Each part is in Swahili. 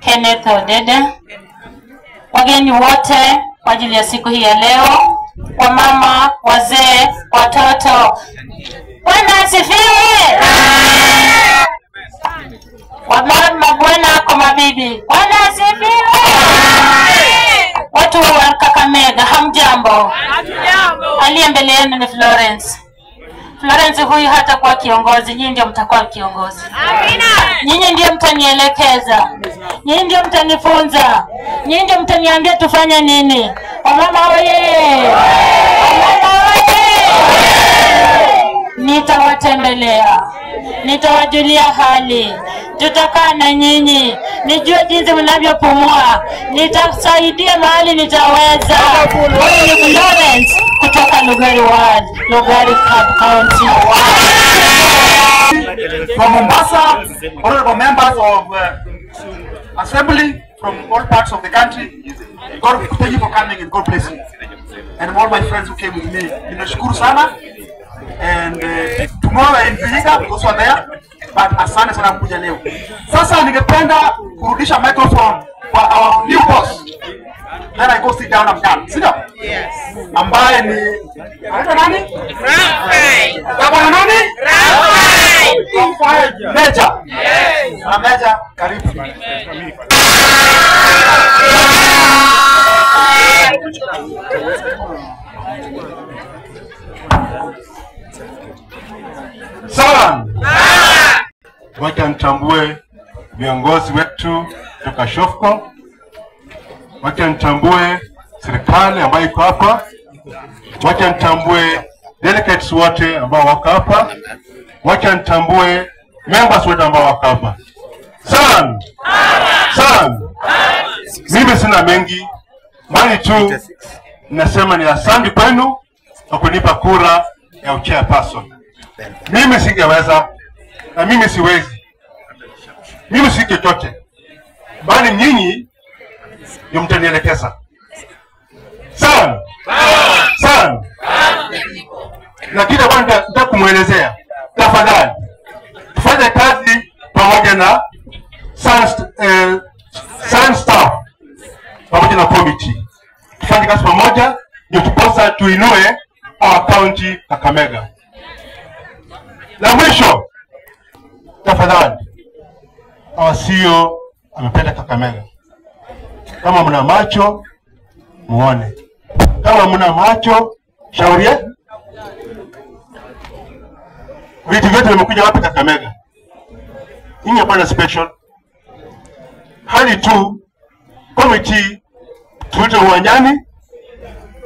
Kenneth Odede, wageni wote kwa ajili ya siku hii ya leo, wamama, wazee, watoto. Bwana asifiwe. Wamama, bwana kwa mabibi. Bwana asifiwe. Watu wa Kakamega, hamjambo? Aliye mbele yenu ni Florence. Florence huyu hata kwa kiongozi, nyinyi ndio mtakuwa kiongozi. Amina. Nyinyi ndio mtanielekeza. Nyinyi ndio mtanifunza. Nyinyi ndio mtaniambia tufanye nini. Wamama oye! Wamama oye! Nitawatembelea. Nitawajulia hali. Tutakaa na nyinyi. Nijue jinsi mnavyopumua. Nitasaidia mahali nitaweza. Florence kutoka Lugari Ward, Lugari County. From Mombasa, honorable members of assembly from all parts of the country, God, thank you for coming and God bless you. And all my friends who came with me, nimeshukuru sana. And tomorrow in Vihiga, because we're there, but asante sana kuja leo. Sasa ningependa kurudisha microphone for our new boss. Then I go sit down and done. Sit down. Yes. Ambaye ni anaitwa nani? Rafael. Baba nani? Rafael. Rafael. Meja. Yes. Na Meja, karibu. Salam. Wacha nitambue viongozi wetu kutoka Shofco. Wacha nitambue serikali ambayo iko hapa. Wacha nitambue delegates wote ambao wako hapa. Wacha nitambue members wote ambao wako hapa. Salam. Salam. Mimi sina mengi, bali tu nasema ni asante kwenu kwa kunipa kura ya chairperson. Mimi singeweza na mimi siwezi. Mimi si chochote. Bali nyinyi ndio mtanielekeza. Sawa? Sawa. Na kile bwana nataka kumuelezea. Tafadhali tufanye kazi pamoja na science staff pamoja na committee. Tufanye kazi pamoja ndio tupasa tuinue our county Kakamega. La mwisho, tafadhali, CEO amependa Kakamega. Kama mna macho, muone. Kama mna macho, shaurie. Vitu vyote vimekuja wapi Kakamega? Inge hapana special. Hali tu, committee, tuite uwanjani,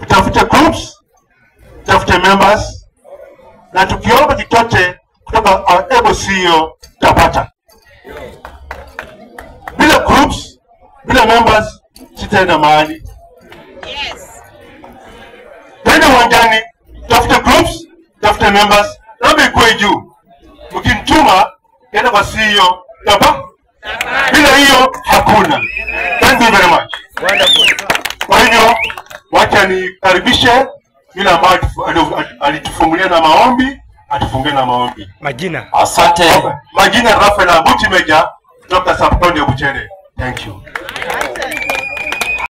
tutafute groups, tutafute members, na tukiomba kitote kutoka our able CEO tutapata. Bila groups, bila members, sitaenda mahali. Yes. Tena uwanjani, tutafute groups, tutafute members, labda ikuwe juu. Mkinituma, yenda kwa CEO, tutapata. Bila hiyo, hakuna. Thank you very much. Wonderful. Kwa hivyo, wacha nikaribishe yule ambaye alitufungulia na maombi, atufungie na maombi. Majina. Asante. Majina Rafael Abuti Meja kutoka Sub-County ya Buchere. Thank you.